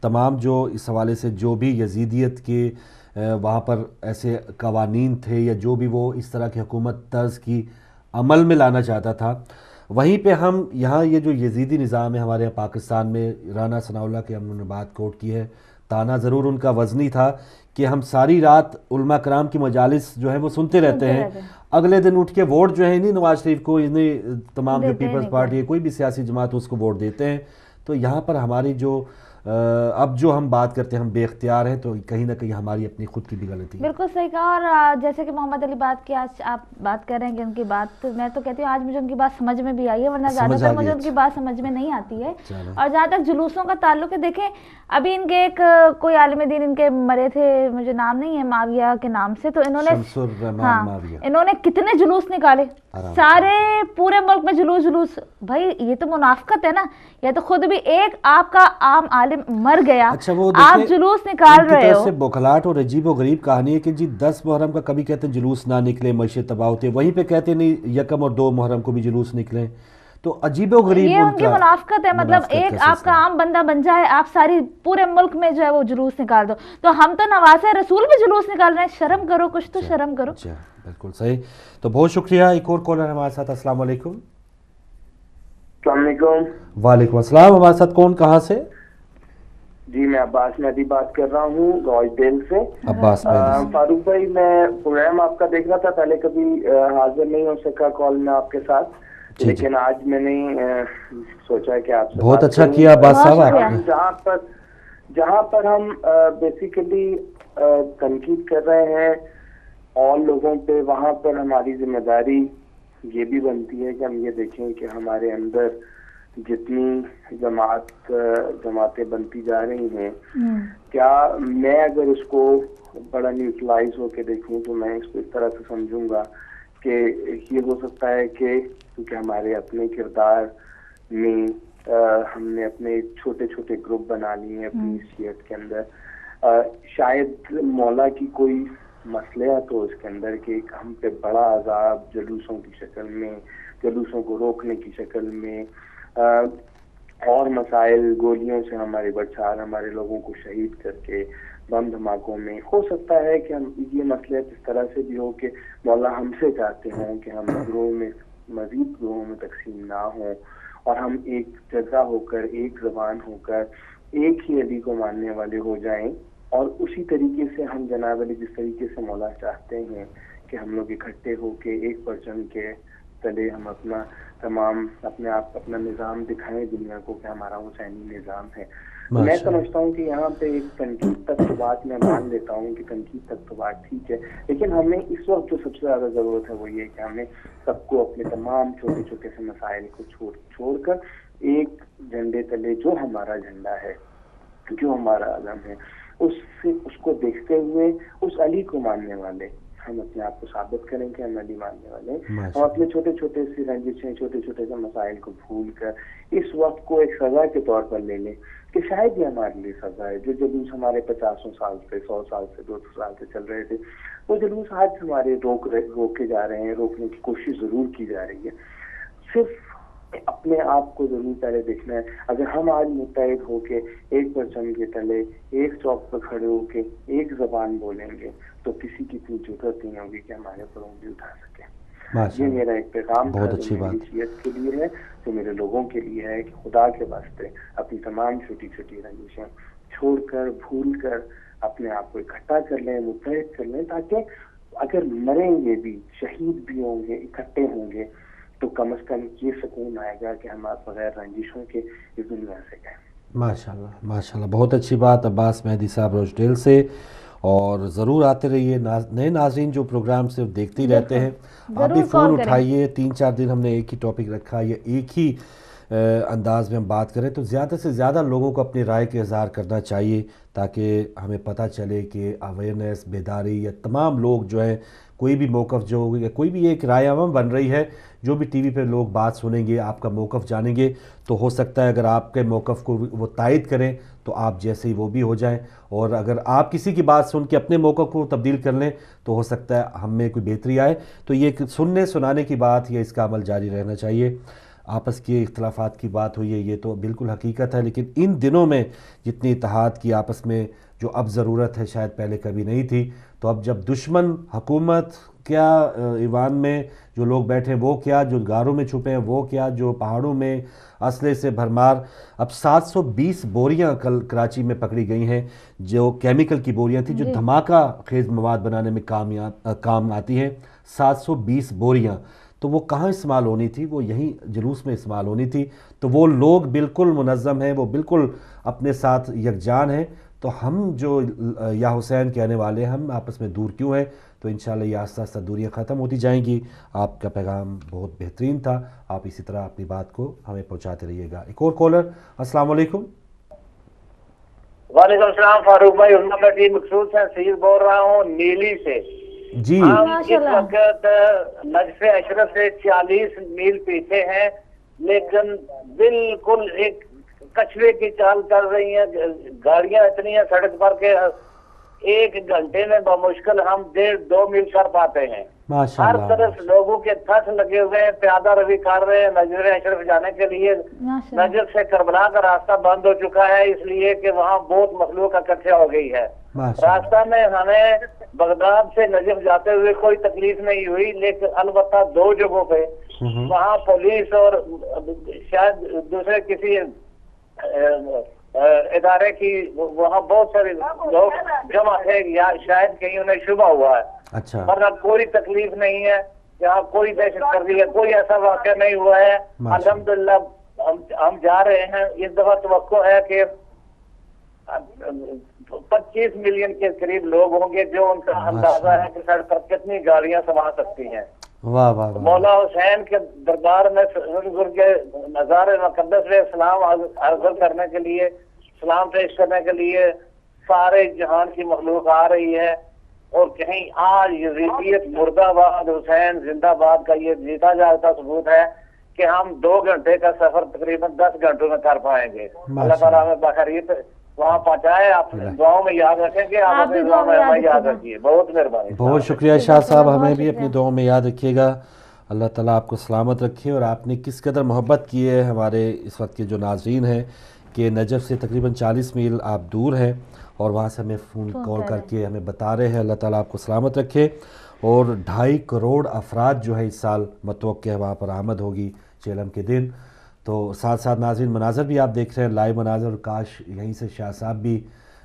تمام جو اس حوالے سے جو بھی یزیدیت کے وہاں پر ایسے قوانین تھے یا جو بھی وہ اس طرح کی حکومت طرز کی عمل میں لانا چاہتا تھا، وہیں پہ ہم یہاں یہ جو یزیدی نظام ہے ہمارے پاکستان میں، رانا ثناء اللہ کی ہم نے بات کوٹ کی ہے، تانا ضرور ان کا وزنی تھا کہ ہم ساری رات علماء کرام کی مجالس جو ہے وہ سنتے رہتے ہیں، اگلے دن اٹھ کے ووٹ جو ہے نہیں نواز شریف کو، انہیں تمام جو پیپلز پارٹی ہے کوئی بھی سیاسی جماعت اس کو ووٹ دیتے ہیں۔ تو یہاں پر ہماری جو اب جو ہم بات کرتے ہیں ہم بے اختیار ہیں، تو کہیں نہ کہیں ہماری اپنی خود کی بھی غلطی ہے۔ بالکل صحیح کہا، اور جیسے کہ محمد علی بات کی، آج آپ بات کر رہے ہیں کہ ان کی بات، میں تو کہتی ہوں آج مجھے ان کی بات سمجھ میں بھی آئی ہے، ورنہ زیادہ تر مجھے ان کی بات سمجھ میں نہیں آتی ہے۔ اور جہاں تک جلوسوں کا تعلق ہے، دیکھیں ابھی ان کے ایک کوئی عالم دین ان کے مرے تھے، مجھے نام نہیں ہے، معاویہ کے نام سے، تو انہوں نے انہوں نے کتنے جلوس نکالے، سارے پورے ملک میں جلوس۔ بھائی یہ تو منافقت ہے نا، یہ تو خود بھی ایک آپ کا عام عالم مر گیا، آپ جلوس نکال رہے ہو۔ سے بوکھلاٹ اور عجیب و غریب کہانی ہے کہ جی 10 محرم کا کبھی کہتے ہیں جلوس نہ نکلے، معیشت تباہ ہوتے، وہیں پہ کہتے نہیں 1 اور 2 محرم کو بھی جلوس نکلیں، تو عجیب و غریب یہ ان کی منافقت ہے۔ مطلب ایک آپ کا عام بندہ بن جائے، آپ ساری پورے ملک میں جو ہے وہ جلوس نکال دو، تو ہم تو نواز رسول بھی جلوس نکال رہے ہیں، شرم کرو، کچھ تو شرم کرو۔ بالکل صحیح، تو بہت شکریہ۔ ایک اور کالر ہمارے ساتھ، السلام علیکم۔ السلام علیکم۔ وعلیکم السلام، ہمارے ساتھ کون، کہاں سے؟ جی میں عباس مہدی بات کر رہا ہوں روز ڈیل سے۔ عباس مہدی، فاروق بھائی میں پروگرام آپ کا دیکھ رہا تھا، پہلے کبھی حاضر نہیں ہو سکا کال میں آپ کے ساتھ، لیکن آج میں نے سوچا کہ آپ سے بہت اچھا کیا عباس صاحب۔ جہاں پر ہم بیسیکلی تنقید کر رہے ہیں اور لوگوں پہ، وہاں پر ہماری ذمہ داری یہ بھی بنتی ہے کہ ہم یہ دیکھیں کہ ہمارے اندر جتنی جماعتیں بنتی جا رہی ہیں، کیا میں اگر اس کو بڑا نیوٹرلائز ہو کے دیکھوں تو میں اس کو اس طرح سے سمجھوں گا کہ یہ ہو سکتا ہے کہ کیونکہ ہمارے اپنے کردار میں ہم نے اپنے چھوٹے چھوٹے گروپ بنا لیے ہیں اپنی شیعت کے اندر، شاید مولا کی کوئی مصلحت ہو اس کے اندر کہ ہم پہ بڑا عذاب جلوسوں کی شکل میں، جلوسوں کو روکنے کی شکل میں، اور مسائل، گولیوں سے ہمارے بچار، ہمارے لوگوں کو شہید کر کے بم دھماکوں میں، ہو سکتا ہے کہ ہم یہ مصلحت اس طرح سے بھی ہو کہ مولا ہم سے چاہتے ہوں کہ ہم گروہ میں، مزید گروہوں میں تقسیم نہ ہوں، اور ہم ایک جگہ ہو کر، ایک زبان ہو کر، ایک ہی علی کو ماننے والے ہو جائیں، اور اسی طریقے سے ہم جناب علی جس طریقے سے مولا چاہتے ہیں کہ ہم لوگ اکٹھے ہو کے ایک پرچم کے تلے ہم اپنا تمام اپنے آپ اپنا نظام دکھائیں دنیا کو کہ ہمارا حسینی نظام ہے۔ میں سمجھتا ہوں کہ یہاں پہ ایک تنقید تک تو بات میں مان لیتا ہوں کہ تنقید تک تو بات ٹھیک ہے، لیکن ہمیں اس وقت جو سب سے زیادہ ضرورت ہے وہ یہ کہ ہمیں سب کو اپنے تمام چھوٹے چھوٹے سے مسائل کو چھوڑ کر ایک جھنڈے تلے، جو ہمارا جھنڈا ہے، جو ہمارا علم ہے، اس کو دیکھتے ہوئے اس علی کو ماننے والے ہم اپنے آپ کو ثابت کریں کہ ہم علی ماننے والے، ہم اپنے چھوٹے چھوٹے سی رنجشیں، چھوٹے چھوٹے سے مسائل کو بھول کر اس وقت کو ایک سزا کے طور پر لے لیں کہ شاید یہ ہمارے لیے سزا ہے۔ جو جلوس ہمارے 50 سال سے، 100 سال سے، 200 سال سے چل رہے تھے، وہ جلوس آج ہمارے روکے جا رہے ہیں، روکنے کی کوشش ضرور کی جا رہی ہے۔ صرف اپنے آپ کو ضرور پہلے دیکھنا ہے۔ اگر ہم آج متحد ہو کے ایک پرچم کے تلے، ایک چوک پر کھڑے ہو کے ایک زبان بولیں گے تو کسی کی اتنی ضرورت نہیں ہوگی کہ ہمارے اوپر انگلی اٹھا سکے۔ یہ میرا ایک پیغام تھا جو میری شیعت کے لیے ہے، جو میرے لوگوں کے لیے ہے کہ خدا کے واسطے اپنی تمام چھوٹی چھوٹی رنجشیں چھوڑ کر، بھول کر اپنے آپ کو اکٹھا کر لیں، متحد کر لیں، تاکہ اگر مریں گے بھی، شہید بھی ہوں گے، اکٹھے ہوں گے، تو کم از کم یہ سکون آئے گا کہ ہم بغیر رنجشوں کے اس دنیا سے گئے۔ ماشاءاللہ ماشاءاللہ، بہت اچھی بات عباس مہدی صاحب روزڈیل سے، اور ضرور آتے رہیے، نئے ناظرین جو پروگرام صرف دیکھتے ہی رہتے ہیں، آپ بھی فون اٹھائیے۔ 3-4 دن ہم نے ایک ہی ٹاپک رکھا، یا ایک ہی انداز میں ہم بات کریں، تو زیادہ سے زیادہ لوگوں کو اپنی رائے کا اظہار کرنا چاہیے تاکہ ہمیں پتہ چلے کہ اویئرنیس، بیداری، یا تمام لوگ جو ہیں کوئی بھی موقف جو ہوگی، یا کوئی بھی ایک رائے عام بن رہی ہے، جو بھی ٹی وی پہ لوگ بات سنیں گے، آپ کا موقف جانیں گے، تو ہو سکتا ہے اگر آپ کے موقف کو وہ تائید کریں تو آپ جیسے ہی وہ بھی ہو جائیں، اور اگر آپ کسی کی بات سن کے اپنے موقف کو تبدیل کر لیں تو ہو سکتا ہے ہم میں کوئی بہتری آئے۔ تو یہ سننے سنانے کی بات، یا اس کا عمل جاری رہنا چاہیے۔ آپس کے اختلافات کی بات ہوئی ہے، یہ تو بالکل حقیقت ہے، لیکن ان دنوں میں جتنی اتحاد کی آپس میں جو اب ضرورت ہے شاید پہلے کبھی نہیں تھی، تو اب جب دشمن حکومت کیا ایوان میں جو لوگ بیٹھے وہ کیا، جو غاروں میں چھپے ہیں وہ کیا، جو پہاڑوں میں اسلحے سے بھرمار، اب 720 بوریاں کل کراچی میں پکڑی گئی ہیں جو کیمیکل کی بوریاں تھیں جو دھماکہ خیز مواد بنانے میں کام آتی ہیں، 720 بوریاں، تو وہ کہاں استعمال ہونی تھی؟ وہ یہیں جلوس میں استعمال ہونی تھی، تو وہ لوگ بالکل منظم ہیں، وہ بالکل اپنے ساتھ یکجان ہیں، تو ہم جو یا حسین کہنے والے ہم آپس میں دور کیوں ہیں؟ تو انشاءاللہ یہ آہستہ آہستہ دوریاں ختم ہوتی جائیں گی۔ آپ کا پیغام بہت بہترین تھا، آپ اسی طرح اپنی بات کو ہمیں پہنچاتے رہیے گا۔ ایک اور کالر، السلام علیکم۔ وعلیکم السلام فاروق بھائی، مقصود سے سید بول رہا ہوں نیلی سے جی ہم اس وقت نجف اشرف سے 40 میل پیچھے ہیں، لیکن بالکل ایک کچھوے کی چال کر رہی ہیں، گاڑیاں اتنی ہیں سڑک پر کہ 1 گھنٹے میں بمشکل ہم 1.5-2 میل کر پاتے ہیں۔ ہر طرف لوگوں کے تھس لگے ہوئے ہیں، پیادہ روی کر رہے ہیں نجف اشرف جانے کے لیے۔ نجف سے کربلا کا راستہ بند ہو چکا ہے اس لیے کہ وہاں بہت مخلوق اکٹھے ہو گئی ہے۔ راستہ میں ہمیں بغداد سے نجف جاتے ہوئے کوئی تکلیف نہیں ہوئی، لیکن البتہ 2 جگہوں پہ وہاں پولیس اور شاید دوسرے کسی ادارے کی وہاں بہت سارے لوگ جمع تھے، یا شاید کہیں انہیں شبہ ہوا ہے، ورنہ کوئی تکلیف نہیں ہے، یہاں کوئی دہشت گردی ہے، کوئی ایسا واقعہ نہیں ہوا ہے۔ الحمدللہ ہم جا رہے ہیں، اس دفعہ توقع ہے کہ 25 ملین کے قریب لوگ ہوں گے، جو ان کا اندازہ ہے کہ سڑک پر کتنی گاڑیاں سما سکتی ہیں۔ مولا حسین کے دربار میں کے نظار مقدس میں سلام عرض کرنے کے لیے، سلام پیش کرنے کے لیے سارے جہان کی مخلوق آ رہی ہے، اور کہیں آج یزیدیت مردہ آباد حسین زندہ باد کا یہ جیتا جاگتا ثبوت ہے کہ ہم 2 گھنٹے کا سفر تقریباً 10 گھنٹوں میں کر پائیں گے۔ اللہ تعالیٰ ہمیں بخیریت وہاں پہنچائے، آپ دعاؤں میں یاد رکھیں گے، آپ اپنی دعاؤں میں ہمیں یاد رکھیے۔ بہت مہربانی، بہت شکریہ شاہ صاحب، ہمیں بھی اپنی دعاؤں میں یاد رکھیے گا۔ اللہ تعالیٰ آپ کو سلامت رکھے، اور آپ نے کس قدر محبت کی ہے ہمارے اس وقت کے جو ناظرین ہیں کہ نجف سے تقریباً 40 میل آپ دور ہیں اور وہاں سے ہمیں فون کال کر کے ہمیں بتا رہے ہیں۔ اللہ تعالیٰ آپ کو سلامت رکھے، اور 2.5 کروڑ افراد جو ہے اس سال متوقع ہے وہاں پر آمد ہوگی چیلم کے دن، تو ساتھ ساتھ ناظرین مناظر بھی آپ دیکھ رہے ہیں، لائیو مناظر، کاش یہیں سے شاہ صاحب بھی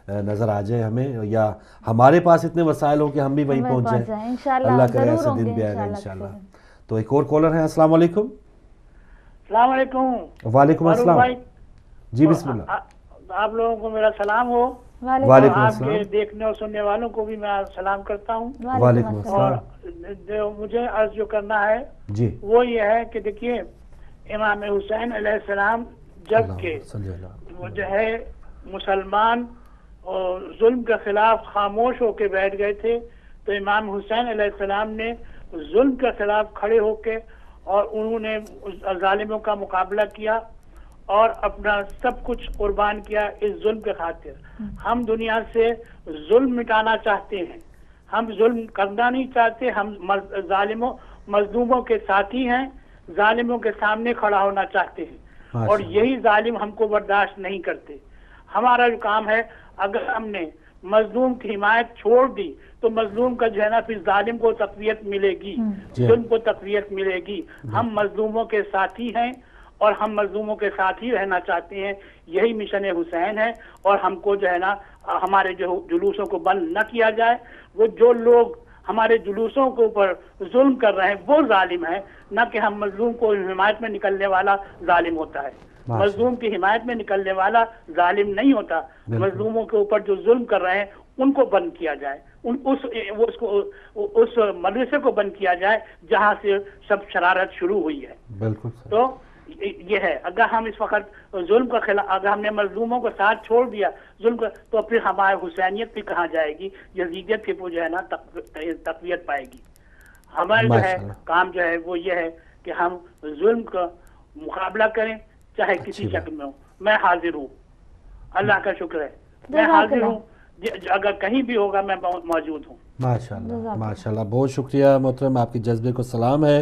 نظر آ جائے ہمیں، یا ہمارے پاس اتنے وسائل ہوں کہ ہم بھی وہیں پہنچ جائیں، اللہ کرے ایسا دن بھی آئے گا انشاءاللہ۔ تو ایک اور کالر ہیں، السلام علیکم۔ السلام علیکم۔ وعلیکم السلام جی، بسم اللہ۔ آپ لوگوں کو میرا سلام ہو، وعلیکم آپ السلام۔ کے دیکھنے اور سننے والوں کو بھی میں سلام کرتا ہوں۔ وعلیکم السلام۔ اور جو مجھے عرض جو کرنا ہے جی وہ یہ ہے کہ دیکھیے، امام حسین علیہ السلام جب کہ وہ جو ہے مسلمان اور ظلم کے خلاف خاموش ہو کے بیٹھ گئے تھے، تو امام حسین علیہ السلام نے ظلم کے خلاف کھڑے ہو کے اور انہوں نے ظالموں کا مقابلہ کیا اور اپنا سب کچھ قربان کیا اس ظلم کے خاطر۔ ہم دنیا سے ظلم مٹانا چاہتے ہیں، ہم ظلم کرنا نہیں چاہتے، ہم ظالموں مظلوموں کے ساتھی ہیں، ظالموں کے سامنے کھڑا ہونا چاہتے ہیں، اور یہی ظالم ہم کو برداشت نہیں کرتے۔ ہمارا جو کام ہے، اگر ہم نے مظلوم کی حمایت چھوڑ دی تو مظلوم کا جو ہے نا پھر ظالم کو تقویت ملے گی، ظلم کو تقویت ملے گی۔ ہم مظلوموں کے ساتھی ہیں اور ہم مظلوموں کے ساتھ ہی رہنا چاہتے ہیں، یہی مشن حسین ہے، اور ہم کو جو ہے نا ہمارے جو جلوسوں کو بند نہ کیا جائے۔ وہ جو لوگ ہمارے جلوسوں کے اوپر ظلم کر رہے ہیں وہ ظالم ہیں، نہ کہ ہم مظلوم کو حمایت میں نکلنے والا ظالم ہوتا ہے۔ مظلوم کی حمایت میں نکلنے والا ظالم نہیں ہوتا۔ مظلوموں کے اوپر جو ظلم کر رہے ہیں ان کو بند کیا جائے، اس مدرسے کو بند کیا جائے جہاں سے سب شرارت شروع ہوئی ہے۔ بالکل۔ تو یہ ہے، اگر ہم اس وقت ظلم کا خلاف، اگر ہم نے مظلوموں کو ساتھ چھوڑ دیا ظلم کا، تو پھر ہماری حسینیت بھی کہاں جائے گی، یزیدیت کی جو ہے نا تقویت پائے گی۔ ہمارا جو ہے کام جو ہے وہ یہ ہے کہ ہم ظلم کا مقابلہ کریں، چاہے کسی شکل میں ہو۔ میں حاضر ہوں، اللہ کا شکر ہے، میں حاضر ہوں، اگر کہیں بھی ہوگا میں موجود ہوں۔ ماشاءاللہ ماشاءاللہ، بہت شکریہ محترم، آپ کے جذبے کو سلام ہے۔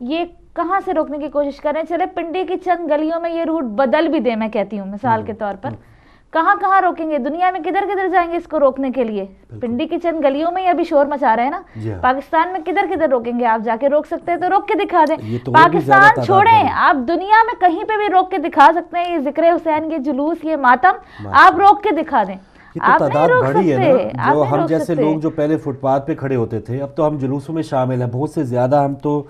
یہ کہاں سے روکنے کی کوشش کر رہے ہیں؟ چلے پنڈی کی چند گلیوں میں یہ روٹ بدل بھی دیں، میں کہتی ہوں مثال کے طور پر، کہاں کہاں روکیں گے؟ دنیا میں کدھر کدھر جائیں گے اس کو روکنے کے لیے؟ پنڈی کی چند گلیوں میں ابھی شور مچا رہے ہیں نا، پاکستان میں کدھر کدھر روکیں گے؟ آپ جا کے روک سکتے ہیں تو روک کے دکھا دیں. پاکستان چھوڑیں، آپ دنیا میں کہیں پہ بھی روک کے دکھا سکتے ہیں. یہ ذکر حسین کے جلوس، یہ ماتم آپ روک کے دکھا دیں. یہ تو تعداد بڑھی ہے نا، جو ہم جیسے لوگ جو پہلے فٹ پاتھ پہ کھڑے ہوتے تھے اب تو ہم جلوسوں میں شامل ہیں. بہت سے زیادہ ہم تو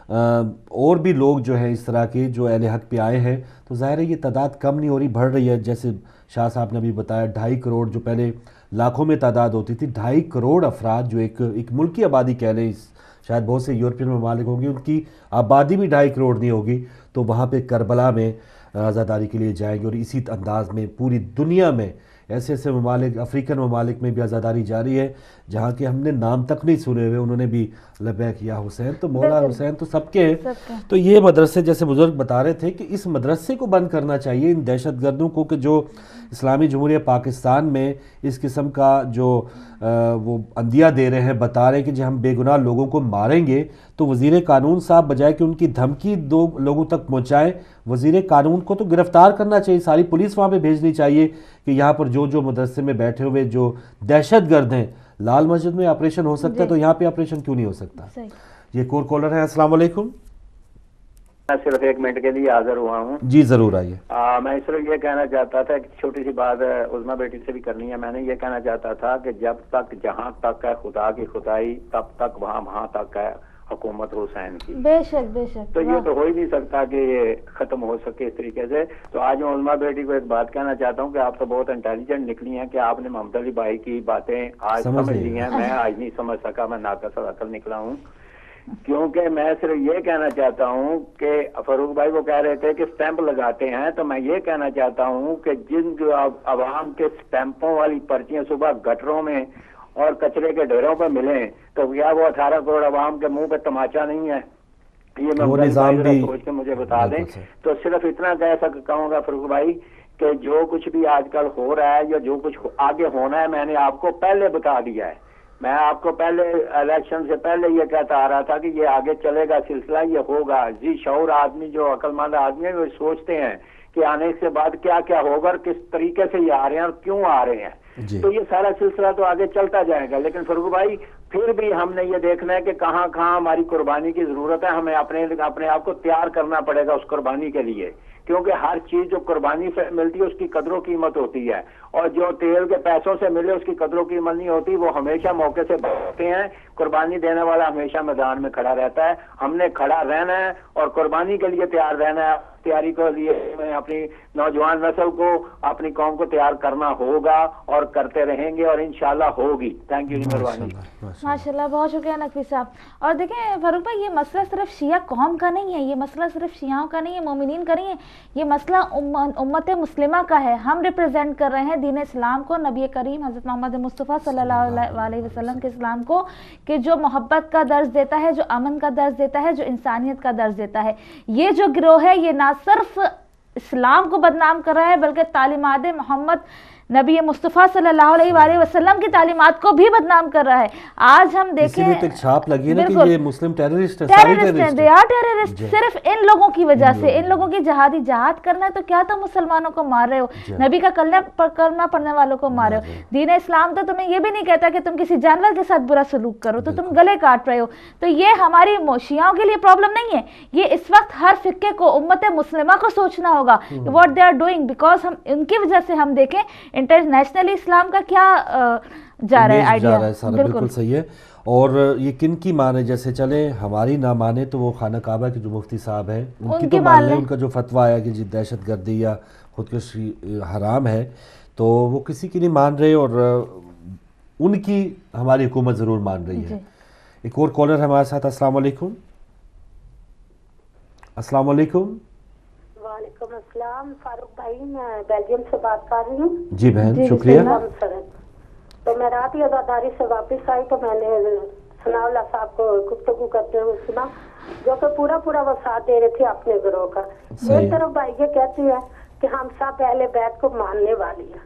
اور بھی لوگ جو ہیں اس طرح کے جو اہل حق پہ آئے ہیں، تو ظاہر ہے یہ تعداد کم نہیں ہو رہی، بڑھ رہی ہے. جیسے شاہ صاحب نے ابھی بتایا 2.5 کروڑ، جو پہلے لاکھوں میں تعداد ہوتی تھی، 2.5 کروڑ افراد جو ایک ملکی آبادی کہہ لیں، شاید بہت سے یورپین ممالک ہوں گے ان کی آبادی بھی 2.5 کروڑ نہیں ہوگی، تو وہاں پہ کربلا میں آزاداری کے لیے جائیں گے. اور اسی انداز میں پوری دنیا میں ایسے ایسے ممالک، افریقن ممالک میں بھی آزاداری جاری ہے جہاں کے ہم نے نام تک نہیں سنے ہوئے، انہوں نے بھی لبیک یا حسین. تو مولا حسین تو سب کے ہیں. تو یہ مدرسے جیسے بزرگ بتا رہے تھے کہ اس مدرسے کو بند کرنا چاہیے، ان دہشت گردوں کو، کہ جو اسلامی جمہوریہ پاکستان میں اس قسم کا جو وہ اندیہ دے رہے ہیں، بتا رہے ہیں کہ جب ہم بے گناہ لوگوں کو ماریں گے تو وزیر قانون صاحب بجائے کہ ان کی دھمکی دو لوگوں تک پہنچائیں، وزیر قانون کو تو گرفتار کرنا چاہیے، ساری پولیس وہاں پہ بھیجنی چاہیے کہ یہاں پر جو مدرسے میں بیٹھے ہوئے جو دہشت گرد ہیں، لال مسجد میں آپریشن ہو سکتا ہے تو یہاں پہ آپریشن کیوں نہیں ہو سکتا؟ یہ ایک اور کالر ہے. السلام علیکم. میں صرف 1 منٹ کے لیے حاضر ہوا ہوں. جی ضرور آئیے. میں صرف یہ کہنا چاہتا تھا، ایک چھوٹی سی بات عظمیٰ بیٹی سے بھی کرنی ہے. میں نے یہ کہنا چاہتا تھا کہ جب تک جہاں تک ہے خدا کی خدائی، تب تک وہاں تک ہے حکومت حسین کی. بے شک بے شک. تو یہ تو ہو ہی نہیں سکتا کہ یہ ختم ہو سکے اس طریقے سے. تو آج میں عظمیٰ بیٹی کو ایک بات کہنا چاہتا ہوں کہ آپ تو بہت انٹیلیجنٹ نکلی ہیں کہ آپ نے محمد علی بھائی کی باتیں آج سمجھ لی ہیں. میں آج نہیں سمجھ سکا، میں ناقص العقل نکلا ہوں. کیونکہ میں صرف یہ کہنا چاہتا ہوں کہ فاروق بھائی وہ کہہ رہے تھے کہ سٹیمپ لگاتے ہیں، تو میں یہ کہنا چاہتا ہوں کہ جن جو عوام کے سٹیمپوں والی پرچیاں صبح گٹروں میں اور کچرے کے ڈھیروں پہ ملیں، تو کیا وہ 18 کروڑ عوام کے منہ پہ تماچا نہیں ہے؟ یہ میں سوچ کے مجھے بتا دیں. تو صرف اتنا کہوں گا فاروق بھائی کہ جو کچھ بھی آج کل ہو رہا ہے یا جو کچھ آگے ہونا ہے، میں نے آپ کو پہلے بتا دیا ہے. میں آپ کو پہلے الیکشن سے پہلے یہ کہتا آ رہا تھا کہ یہ آگے چلے گا سلسلہ، یہ ہوگا. جی شعور آدمی، جو عقل مند آدمی ہے، وہ سوچتے ہیں کہ آنے سے بعد کیا کیا ہوگا اور کس طریقے سے یہ آ رہے ہیں اور کیوں آ رہے ہیں. تو یہ سارا سلسلہ تو آگے چلتا جائے گا. لیکن فاروق بھائی پھر بھی ہم نے یہ دیکھنا ہے کہ کہاں کہاں ہماری قربانی کی ضرورت ہے. ہمیں اپنے آپ کو تیار کرنا پڑے گا اس قربانی کے لیے، کیونکہ ہر چیز جو قربانی سے ملتی ہے اس کی قدر و قیمت ہوتی ہے، اور جو تیل کے پیسوں سے ملے اس کی قدر و قیمت نہیں ہوتی. وہ ہمیشہ موقع سے بچتے ہیں. قربانی دینے والا ہمیشہ میدان میں کھڑا رہتا ہے. ہم نے کھڑا رہنا ہے اور قربانی کے لیے تیار رہنا ہے. تیاری کے لیے اپنی نوجوان نسل کو، اپنی قوم کو تیار کرنا ہوگا اور کرتے رہیں گے، اور انشاءاللہ ہوگی. Thank you. مہربانی. ماشاءاللہ، بہت شکریہ نقوی صاحب. اور دیکھیں فاروق بھائی، یہ مسئلہ صرف شیعہ قوم کا نہیں ہے، یہ مسئلہ صرف شیعوں کا نہیں ہے، مومنین کا نہیں ہے، یہ مسئلہ امت مسلمہ کا ہے. ہم ریپرزینٹ کر رہے ہیں دین اسلام کو، نبی کریم حضرت محمد مصطفیٰ صلی اللہ علیہ وسلم کے اسلام کو، کہ جو محبت کا درس دیتا ہے، جو امن کا درس دیتا ہے، جو انسانیت کا درس دیتا ہے. یہ جو گروہ ہے یہ نہ صرف اسلام کو بدنام کر رہا ہے بلکہ تعلیمات محمد نبی مصطفیٰ صلی اللہ علیہ وآلہ وسلم کی تعلیمات کو بھی بدنام کر رہا ہے. آج ہم دیکھیں اسی لیے چھاپ لگی ہے نا کہ یہ مسلم ٹیررسٹ ہیں، they are terrorist. صرف ان لوگوں کی وجہ سے، ان لوگوں کی جہاد کرنا ہے تو کیا تم مسلمانوں کو مار رہے ہو، نبی کا کلمہ پڑھنے والوں کو مار رہے ہو. دین اسلام تو تمہیں یہ بھی نہیں کہتا کہ تم کسی جانور کے ساتھ برا سلوک کرو، تو تم گلے کاٹ رہے ہو. تو یہ ہماری شیعوں کے لیے پرابلم نہیں ہے، یہ اس وقت ہر فقہ کو، امت مسلمہ کو سوچنا ہوگا what they are doing, because ہم ان کی وجہ سے ہم دیکھیں انٹرنیشنل اسلام کا کیا جا رہا ہے آئیڈیا. بالکل صحیح ہے. اور یہ کن کی مانے، جیسے چلے ہماری نہ مانے تو وہ خانہ کعبہ کے جو مفتی صاحب ہیں ان کی تو مان لیں، ان کا جو فتویٰ آیا کہ جی دہشت گردی یا خودکشی حرام ہے، تو وہ کسی کی نہیں مان رہے، اور ان کی ہماری حکومت ضرور مان رہی ہے. ایک اور کالر ہے ہمارے ساتھ. السلام علیکم. السلام علیکم. وعلیکم السلام. فاروق بھائی، میں بیلجیم سے بات کر رہی ہوں. جی بہن شکریہ. تو میں رات ہی آزاداری سے واپس آئی تو میں نے ثناء اللہ صاحب کو گفتگو کرتے ہوئے سنا، جو کہ پورا وہ ساتھ دے رہے تھے اپنے گروہ کا. ایک طرف بھائی یہ کہتی ہے کہ ہم سب اہل بیت کو ماننے والی ہیں،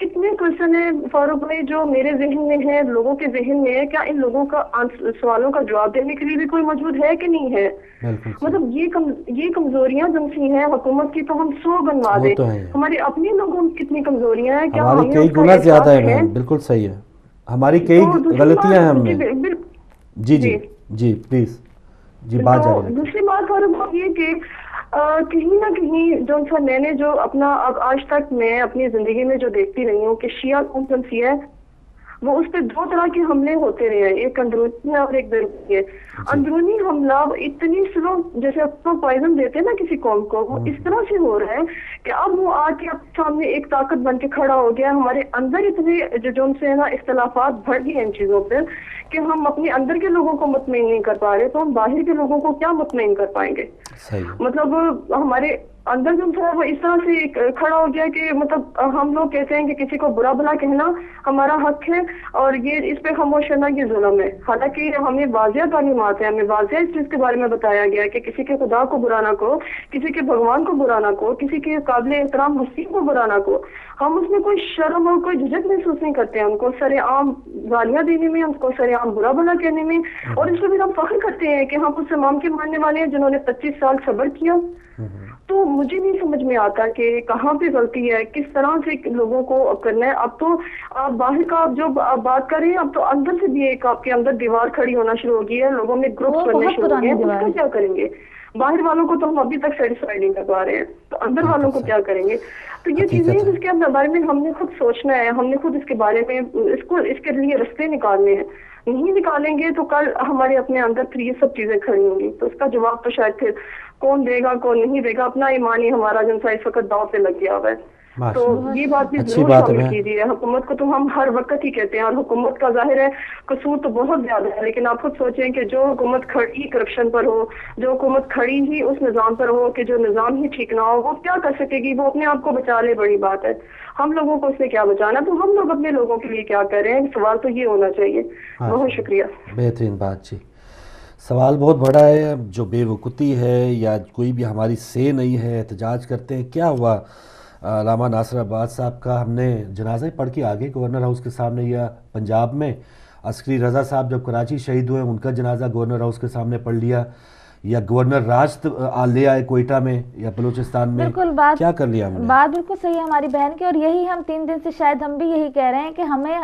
کتنے کوشچن ہیں فاروق بھائی جو میرے ذہن میں ہے، لوگوں کے ذہن میں ہے، کیا ان لوگوں کا سوالوں کا جواب دینے کے لیے بھی کوئی موجود ہے کہ نہیں ہے؟ مطلب یہ کمزوریاں جو سی ہیں حکومت کی تو ہم 100 گنوا دیں، ہمارے اپنے لوگوں کی کتنی کمزوریاں ہیں، کیا ہماری کئی گنا زیادہ ہے؟ بالکل صحیح ہے، ہماری کئی غلطیاں ہیں ہم میں۔ جی جی جی پلیز جی بات جاری رکھیں۔ دوسری بات فاروق یہ کہ کہیں نہ کہیں جو سا میں نے جو اپنا اب آج تک میں اپنی زندگی میں جو دیکھتی رہی ہوں کہ شیعہ کانفرنسی ہے وہ اس پہ 2 طرح کے حملے ہوتے رہے ہیں، ایک اندرونی ہے اور ایک بیرونی ہے۔ اندرونی حملہ اتنی سلو جیسے اب پوائزن دیتے ہیں نا کسی قوم کو، وہ اس طرح سے ہو رہا ہے کہ اب وہ آ کے سامنے ایک طاقت بن کے کھڑا ہو گیا، ہمارے اندر اتنے جو ان سے نا اختلافات بڑھ گئے ان چیزوں پہ کہ ہم اپنے اندر کے لوگوں کو مطمئن نہیں کر پا رہے، تو ہم باہر کے لوگوں کو کیا مطمئن کر پائیں گے؟ مطلب ہمارے اندر جو ہے وہ اس طرح سے کھڑا ہو گیا کہ مطلب ہم لوگ کہتے ہیں کہ کسی کو برا بھلا کہنا ہمارا حق ہے اور یہ اس پہ خاموش رہنا یہ ظلم ہے، حالانکہ ہمیں واضح تعلیمات ہیں، ہمیں واضح اس چیز کے بارے میں بتایا گیا ہے کہ کسی کے خدا کو برا نہ کہو، کسی کے بھگوان کو برا نہ کہو، کسی کے قابل احترام ہستی کو برا نہ کہو۔ ہم اس میں کوئی شرم اور کوئی جھجک محسوس نہیں کرتے ہیں، ہم کو سر عام گالیاں دینے میں، ہم کو سر عام برا بھلا کہنے میں، اور اس پہ بھی ہم فخر کرتے ہیں کہ ہم اس امام کے ماننے والے ہیں جنہوں نے 25 سال صبر کیا۔ تو مجھے نہیں سمجھ میں آتا کہ کہاں پہ غلطی ہے، کس طرح سے لوگوں کو کرنا ہے۔ اب تو آپ باہر کا جو بات کر رہے ہیں، اب تو اندر سے بھی ایک آپ کے اندر دیوار کھڑی ہونا شروع ہو گئی ہے، لوگوں میں گروپ بننے شروع ہو گئے ہیں، اس کا کیا کریں گے؟ باہر والوں کو تو ہم ابھی تک سیٹسفائی نہیں کر پا رہے ہیں، تو اندر والوں کو کیا کریں گے؟ تو یہ چیزیں جس کے بارے میں ہم نے خود سوچنا ہے، ہم نے خود اس کے بارے میں اس کے لیے رستے نکالنے ہیں۔ نہیں نکالیں گے تو کل ہمارے اپنے اندر پھر یہ سب چیزیں کھڑی ہوں گی، تو اس کا جواب تو شاید پھر کون دے گا کون نہیں دے گا، اپنا ایمان ہی ہمارا جو اس وقت داؤ پہ لگ گیا ہوا ہے۔ تو یہ بات بھی ضرور شامل کیجیے۔ حکومت کو تو ہم ہر وقت ہی کہتے ہیں، اور حکومت کا ظاہر ہے قصور تو بہت زیادہ ہے، لیکن آپ خود سوچیں کہ جو حکومت کھڑی کرپشن پر ہو، جو حکومت کھڑی ہی اس نظام پر ہو کہ جو نظام ہی ٹھیک نہ ہو، وہ کیا کر سکے گی؟ وہ اپنے آپ کو بچا لے، بڑی بات ہے۔ ہم لوگوں کو اس سے کیا بچانا، تو ہم لوگ اپنے لوگوں کے لیے کیا کر رہے ہیں؟ سوال تو یہ ہونا چاہیے۔ بہت شکریہ۔ بہترین بات جی، سوال بہت بڑا ہے، جو بے وقوتی ہے یا کوئی بھی ہماری سے نہیں ہے، احتجاج کرتے ہیں۔ کیا ہوا علامہ ناصر عباس صاحب کا؟ ہم نے جنازہ پڑھ کے آگے گورنر ہاؤس کے سامنے، یا پنجاب میں عسکری رضا صاحب جب کراچی شہید ہوئے ان کا جنازہ گورنر ہاؤس کے سامنے پڑھ لیا، یا گورنر راج لے آئے کوئٹہ میں یا بلوچستان میں، کیا کر لیا ہم نے؟ بات بالکل صحیح ہے ہماری بہن کی، اور یہی ہم 3 دن سے شاید ہم بھی یہی کہہ رہے ہیں کہ ہمیں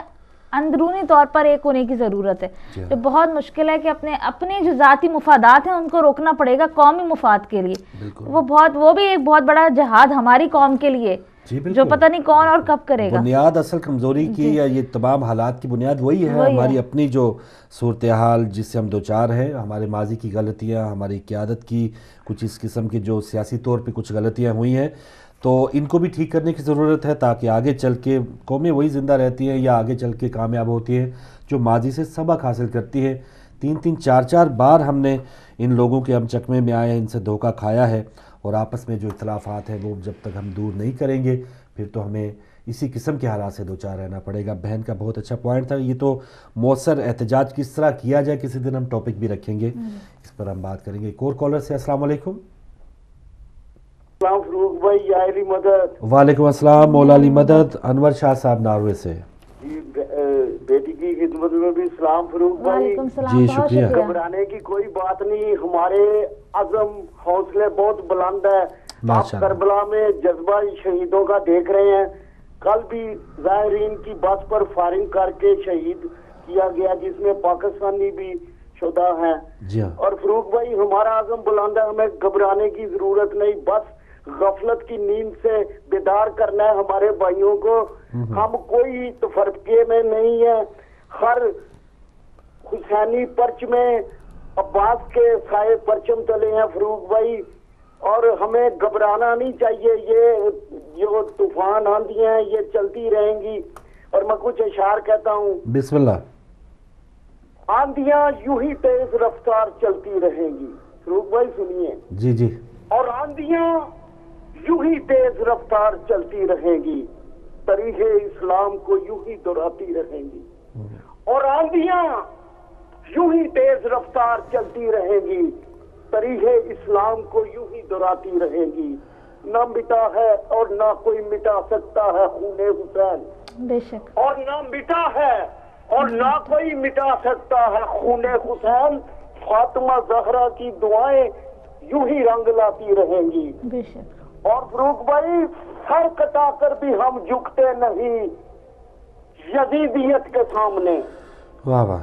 اندرونی طور پر ایک ہونے کی ضرورت ہے، جو بہت مشکل ہے کہ اپنے جو ذاتی مفادات ہیں ان کو روکنا پڑے گا قومی مفاد کے لیے۔ وہ بھی ایک بہت بڑا جہاد ہماری قوم کے لیے، جو پتہ نہیں کون اور کب کرے گا۔ بنیاد اصل کمزوری کی یا یہ تمام حالات کی بنیاد وہی ہے، ہماری اپنی جو صورتحال جس سے ہم دوچار ہیں، ہمارے ماضی کی غلطیاں، ہماری قیادت کی کچھ اس قسم کی جو سیاسی طور پہ کچھ غلطیاں ہوئی ہیں، تو ان کو بھی ٹھیک کرنے کی ضرورت ہے، تاکہ آگے چل کے قومیں وہی زندہ رہتی ہیں یا آگے چل کے کامیاب ہوتی ہیں جو ماضی سے سبق حاصل کرتی ہیں۔ 3 4 بار ہم نے ان لوگوں کے ہم چکمے میں آئے ہیں، ان سے دھوکہ کھایا ہے، اور آپس میں جو اختلافات ہیں وہ جب تک ہم دور نہیں کریں گے پھر تو ہمیں اسی قسم کے حالات سے دوچار رہنا پڑے گا۔ بہن کا بہت اچھا پوائنٹ تھا یہ، تو مؤثر احتجاج کس طرح کیا جائے کسی دن ہم ٹاپک بھی رکھیں گے، اس پر ہم بات کریں گے۔ ایک اور کالر سے السلام علیکم۔ السلام فروغ بھائی، یا علی مدد۔ وعلیکم السلام مولا علی مدد، انور شاہ صاحب ناروے سے۔ جی بیٹی کی خدمت میں بھی سلام فروغ بھائی۔ جی شکریہ۔ گھبرانے کی کوئی بات نہیں، ہمارے عزم حوصلے بہت بلند ہے۔ آپ کربلا میں جذبہ شہیدوں کا دیکھ رہے ہیں، کل بھی ظاہرین کی بس پر فائرنگ کر کے شہید کیا گیا جس میں پاکستانی بھی شدہ ہیں۔ اور فروغ بھائی ہمارا عزم بلند ہے، ہمیں گھبرانے کی ضرورت نہیں، بس غفلت کی نیند سے بیدار کرنا ہے ہمارے بھائیوں کو۔ ہم کوئی تفرقے میں نہیں ہیں، ہر حسینی پرچ میں عباس کے سائے پرچم تلے ہیں فروغ بھائی، اور ہمیں گھبرانا نہیں چاہیے۔ یہ جو طوفان آندیاں ہیں یہ چلتی رہیں گی، اور میں کچھ اشعار کہتا ہوں۔ بسم اللہ۔ آندیاں یوں ہی تیز رفتار چلتی رہیں گی، فروغ بھائی سنیے۔ جی جی۔ اور آندیاں یوں ہی تیز رفتار چلتی رہیں گی، تاریخ اسلام کو یوں ہی دہراتی رہیں گی۔ اور آندیاں یوں ہی تیز رفتار چلتی رہیں گی، تاریخ اسلام کو یوں ہی دہراتی رہیں گی۔ نہ مٹا ہے اور نہ کوئی مٹا سکتا ہے خون حسین، بے شک، اور نہ مٹا ہے اور نہ کوئی مٹا سکتا ہے خون حسین۔ فاطمہ زہرا کی دعائیں یوں ہی رنگ لاتی رہیں گی۔ بے شک، اور فروخ بھائی سر کٹا کر بھی ہم جھکتے نہیں یزیدیت کے سامنے، واہ واہ،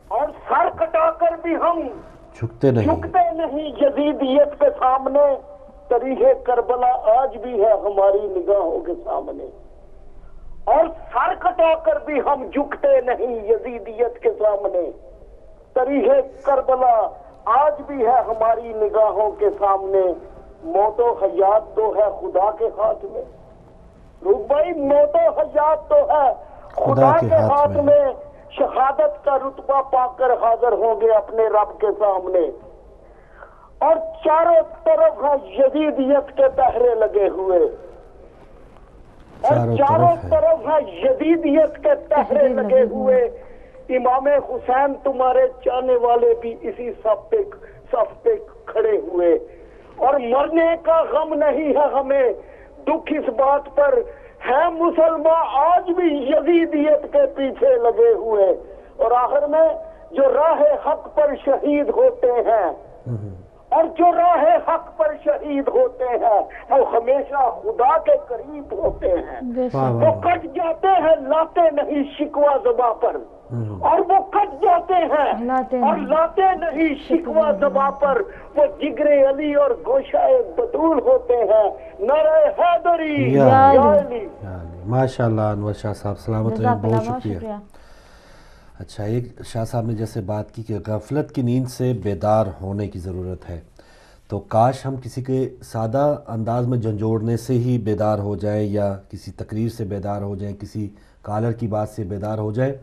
اور سر کٹا کر بھی ہم جھکتے نہیں یزیدیت کے سامنے۔ تاریخ کربلا آج بھی ہے ہماری نگاہوں کے سامنے، اور سر کٹا کر بھی ہم جھکتے نہیں یزیدیت کے سامنے۔ تاریخ کربلا آج بھی ہے ہماری نگاہوں کے سامنے۔ موت و حیات تو ہے خدا کے ہاتھ میں، روح بھائی موت و حیات تو ہے خدا کے ہاتھ میں۔ شہادت کا رتبہ پا کر حاضر ہوں گے اپنے رب کے سامنے، اور چاروں طرف ہے یزیدیت کے پہرے لگے ہوئے، اور چاروں طرف ہے یزیدیت کے پہرے لگے ہوئے۔ امام حسین تمہارے چاہنے والے بھی اسی صف پہ کھڑے ہوئے، اور مرنے کا غم نہیں ہے ہمیں، دکھ اس بات پر ہے مسلمان آج بھی یزیدیت کے پیچھے لگے ہوئے۔ اور آخر میں جو راہ حق پر شہید ہوتے ہیں، اور جو راہ حق پر شہید ہوتے ہیں وہ ہمیشہ خدا کے قریب ہوتے ہیں۔ وہ کٹ جاتے ہیں لاتے نہیں شکوہ زباں پر، اور وہ کٹ جاتے ہیں اور لاتے نہیں شکوہ زباں پر۔ وہ جگر علی اور گوشہ بطول ہوتے ہیں، نعرہ حیدری یا علی۔ ماشاءاللہ انور شاہ صاحب سلامت رہیں، بہت شکریہ۔ اچھا، ایک شاہ صاحب نے جیسے بات کی کہ غفلت کی نیند سے بیدار ہونے کی ضرورت ہے، تو کاش ہم کسی کے سادہ انداز میں جھنجھوڑنے سے ہی بیدار ہو جائیں، یا کسی تقریر سے بیدار ہو جائیں، کسی کالر کی بات سے بیدار ہو جائیں۔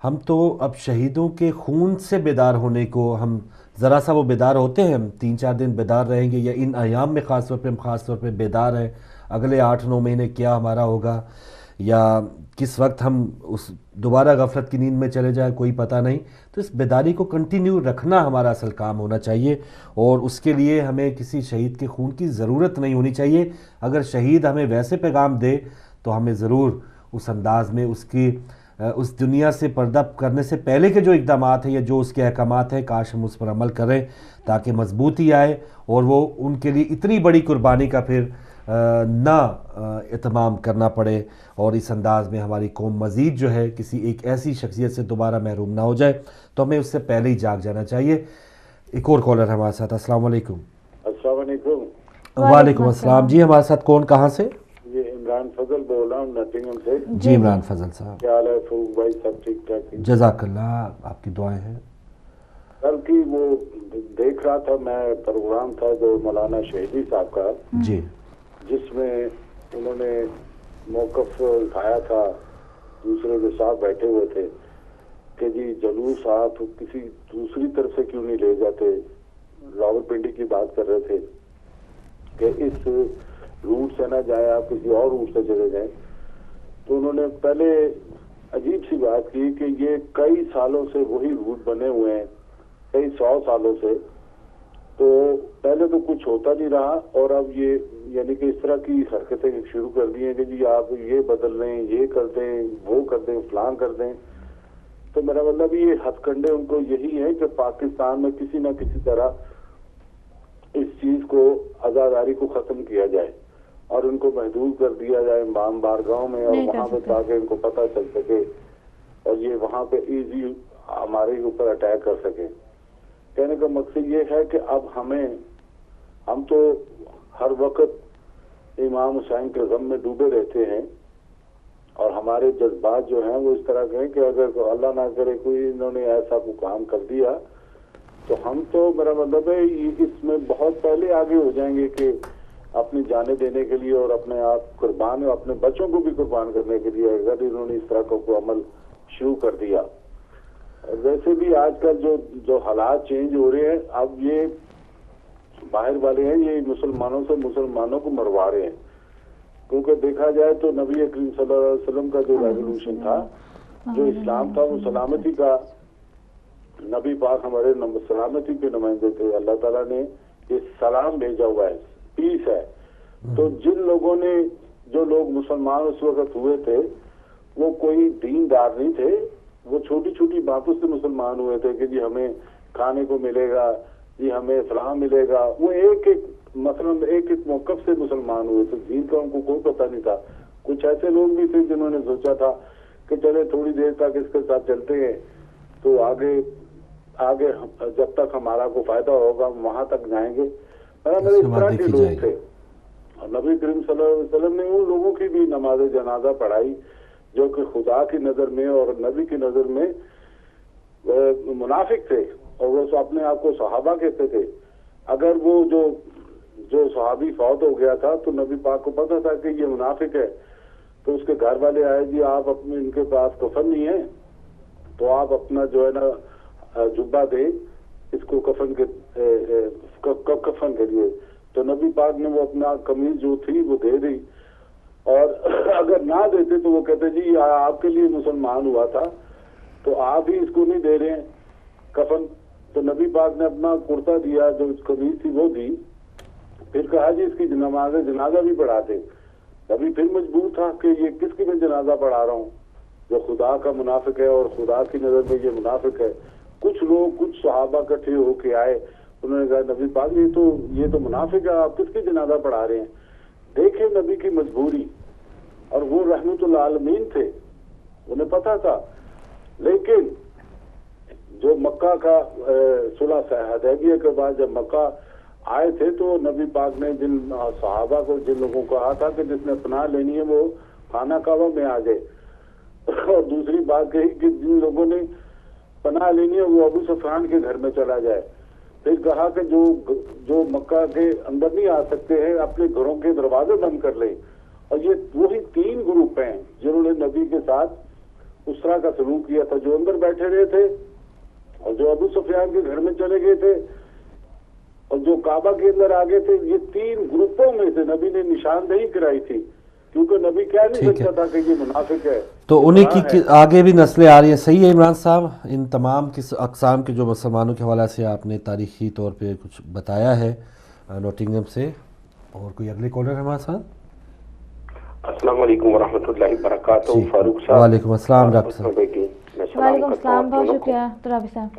ہم تو اب شہیدوں کے خون سے بیدار ہونے کو، ہم ذرا سا وہ بیدار ہوتے ہیں، ہم 3-4 دن بیدار رہیں گے، یا ان ایام میں خاص طور پہ بیدار ہیں اگلے 8-9 مہینے کیا ہمارا ہوگا، یا کس وقت ہم اس دوبارہ غفلت کی نیند میں چلے جائیں، کوئی پتہ نہیں۔ تو اس بیداری کو کنٹینیو رکھنا ہمارا اصل کام ہونا چاہیے، اور اس کے لیے ہمیں کسی شہید کے خون کی ضرورت نہیں ہونی چاہیے۔ اگر شہید ہمیں ویسے پیغام دے تو ہمیں ضرور اس انداز میں اس دنیا سے پردہ کرنے سے پہلے کے جو اقدامات ہیں یا جو اس کے احکامات ہیں، کاش ہم اس پر عمل کریں تاکہ مضبوطی آئے، اور وہ ان کے لیے اتنی بڑی قربانی کا پھر نہ اہتمام کرنا پڑے، اور اس انداز میں ہماری قوم مزید جو ہے کسی ایک ایسی شخصیت سے دوبارہ محروم نہ ہو جائے۔ تو ہمیں اس سے پہلے ہی جاگ جانا چاہیے۔ ایک اور کالر ہمارے ساتھ، السلام علیکم۔ السلام علیکم۔ وعلیکم السلام جی، ہمارے ساتھ کون، کہاں سے؟ یہ عمران فضل بول رہا ہوں نٹنگھم سے۔ جی عمران فضل صاحب، کیا حال ہے فروخ بھائی؟ سب ٹھیک ٹھاک؟ جزاک اللہ، آپ کی دعائیں ہیں۔ کل کی وہ دیکھ رہا تھا میں، پروگرام تھا جو مولانا شہیدی صاحب کا، جی، جس میں انہوں نے موقف اٹھایا تھا، دوسرے کے ساتھ بیٹھے ہوئے تھے کہ جی جلوس آپ کسی دوسری طرف سے کیوں نہیں لے جاتے۔ راول پنڈی کی بات کر رہے تھے کہ اس روٹ سے نہ جائیں، آپ کسی اور روٹ سے چلے جائیں۔ تو انہوں نے پہلے عجیب سی بات کی کہ یہ کئی سالوں سے وہی روٹ بنے ہوئے ہیں، کئی 100 سالوں سے، تو پہلے تو کچھ ہوتا نہیں رہا، اور اب یہ یعنی کہ اس طرح کی حرکتیں شروع کر دی ہیں کہ جی آپ یہ بدل رہے ہیں، یہ کر دیں، وہ کر دیں، فلان کر دیں۔ تو میرا مطلب یہ ہتھ کنڈے ان کو یہی ہے کہ پاکستان میں کسی نہ کسی طرح اس چیز کو، عزاداری کو ختم کیا جائے اور ان کو محدود کر دیا جائے امام بارگاہوں میں، اور وہاں پہ تاکہ ان کو پتہ چل سکے اور یہ وہاں پہ ایزی ہمارے اوپر اٹیک کر سکے۔ کہنے کا مقصد یہ ہے کہ اب ہم تو ہر وقت امام حسین کے غم میں ڈوبے رہتے ہیں، اور ہمارے جذبات جو ہیں وہ اس طرح کے ہیں کہ اگر اللہ نہ کرے کوئی انہوں نے ایسا کوئی کام کر دیا تو ہم تو، میرا مطلب ہے اس میں بہت پہلے آگے ہو جائیں گے کہ اپنی جانیں دینے کے لیے اور اپنے آپ قربان، اپنے بچوں کو بھی قربان کرنے کے لیے، اگر انہوں نے اس طرح کا کوئی عمل شروع کر دیا۔ ویسے بھی آج کل جو حالات چینج ہو رہے ہیں، اب یہ باہر والے ہیں، یہ مسلمانوں سے مسلمانوں کو مروا رہے ہیں، کیونکہ دیکھا جائے تو نبی کریم صلی اللہ علیہ وسلم کا جو ریولوشن تھا، جو اسلام تھا، وہ سلامتی کا، نبی پاک ہمارے سلامتی کے نمائندے تھے، اللہ تعالیٰ نے یہ سلام بھیجا ہوا ہے، پیس ہے، تو جن لوگوں نے جو لوگ مسلمان اس وقت ہوئے تھے وہ کوئی دیندار نہیں تھے, وہ چھوٹی چھوٹی باتوں سے مسلمان ہوئے تھے کہ جی ہمیں کھانے کو ملے گا, جی ہمیں فلاں ملے گا. وہ ایک ایک مثلا ایک ایک موقف سے مسلمان ہوئے تھے, دین کا ان کو کوئی پتہ نہیں تھا. کچھ ایسے لوگ بھی تھے جنہوں نے سوچا تھا کہ چلے تھوڑی دیر تک اس کے ساتھ چلتے ہیں تو آگے جب تک ہمارا کو فائدہ ہوگا وہاں تک جائیں گے. میرے اس طرح کے لوگ تھے. اور نبی کریم صلی اللہ علیہ وسلم نے ان لوگوں کی بھی نماز جنازہ پڑھائی جو کہ خدا کی نظر میں اور نبی کی نظر میں منافق تھے, اور وہ اپنے آپ کو صحابہ کہتے تھے. اگر وہ جو صحابی فوت ہو گیا تھا تو نبی پاک کو پتا تھا کہ یہ منافق ہے, تو اس کے گھر والے آئے, جی آپ اپنے ان کے پاس کفن نہیں ہے تو آپ اپنا جو ہے نا جبہ دے اس کو کفن کے لیے. تو نبی پاک نے وہ اپنا قمیض جو تھی وہ دے دی, اور اگر نہ دیتے تو وہ کہتے جی آپ کے لیے مسلمان ہوا تھا تو آپ ہی اس کو نہیں دے رہے ہیں کفن. تو نبی پاک نے اپنا کرتا دیا, جو قمیض تھی وہ دی, پھر کہا جی اس کی نماز جنازہ بھی پڑھاتے. نبی پھر مجبور تھا کہ یہ کس کی میں جنازہ پڑھا رہا ہوں جو خدا کا منافق ہے اور خدا کی نظر میں یہ منافق ہے. کچھ صحابہ اکٹھے ہو کے آئے, انہوں نے کہا نبی پاک یہ تو منافق ہے, آپ کس کی جنازہ پڑھا رہے ہیں. دیکھیں نبی کی مجبوری, اور وہ رحمت للعالمین تھے, انہیں پتا تھا. لیکن جو مکہ کا صلح حدیبیہ کے بعد جب مکہ آئے تھے تو نبی پاک نے جن صحابہ کو جن لوگوں کو کہا تھا کہ جس نے پناہ لینی ہے وہ خانہ کعبہ میں آ جائے, اور دوسری بات کہی کہ جن لوگوں نے پناہ لینی ہے وہ ابو سفیان کے گھر میں چلا جائے. پھر کہا کہ جو مکہ کے اندر نہیں آ سکتے ہیں اپنے گھروں کے دروازے بند کر لیں. اور یہ وہی 3 گروپ ہیں جنہوں نے نبی کے ساتھ اس طرح کا سلوک کیا تھا, جو اندر بیٹھے رہے تھے اور جو ابو سفیان کے گھر میں چلے گئے تھے اور جو کعبہ کے اندر آ گئے تھے. یہ 3 گروپوں میں سے نبی نے نشاندہی کرائی تھی, کیونکہ نبی کہہ نہیں سکتا تھا کہ یہ منافق ہے. تو انہیں کی آگے بھی نسلیں آ رہی ہیں. صحیح ہے عمران صاحب, ان تمام اقسام کے جو مسلمانوں کے حوالے سے آپ نے تاریخی طور پہ کچھ بتایا ہے نوٹنگم سے. اور کوئی اگلے کالر ہے ہمارے ساتھ؟ السلام علیکم ورحمۃ اللہ وبرکاتہ. فاروق صاحب. وعلیکم السلام ڈاکٹر صاحب. وعلیکم السلام, بہت شکریہ ترابی صاحب.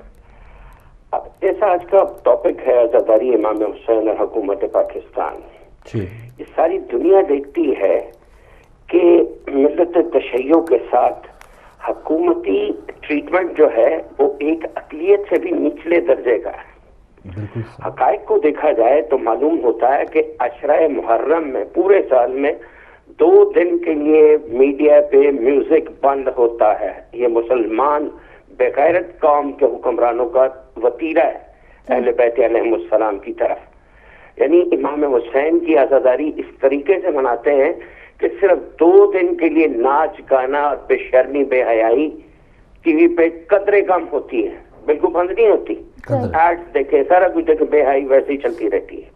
ایسا آج کا ٹاپک ہے عزاداری امام حسین اور حکومت پاکستان. یہ ساری دنیا دیکھتی ہے کہ ملت تشیع کے ساتھ حکومتی ٹریٹمنٹ جو ہے وہ ایک اقلیت سے بھی نچلے درجے کا ہے. حقائق کو دیکھا جائے تو معلوم ہوتا ہے کہ عشرہ محرم میں پورے سال میں 2 دن کے لیے میڈیا پہ میوزک بند ہوتا ہے. یہ مسلمان بغیرت قوم کے حکمرانوں کا وتیرہ ہے اہل بیت علیہم السلام کی طرف. یعنی امام حسین کی عزاداری اس طریقے سے مناتے ہیں کہ صرف 2 دن کے لیے ناچ گانا اور بے شرمی بے حیائی ٹی وی پہ قدرے کم ہوتی ہے, بالکل بند نہیں ہوتی. ایڈز دیکھیں, سارا کچھ دیکھیں, بے حیائی ویسے ہی چلتی رہتی ہے.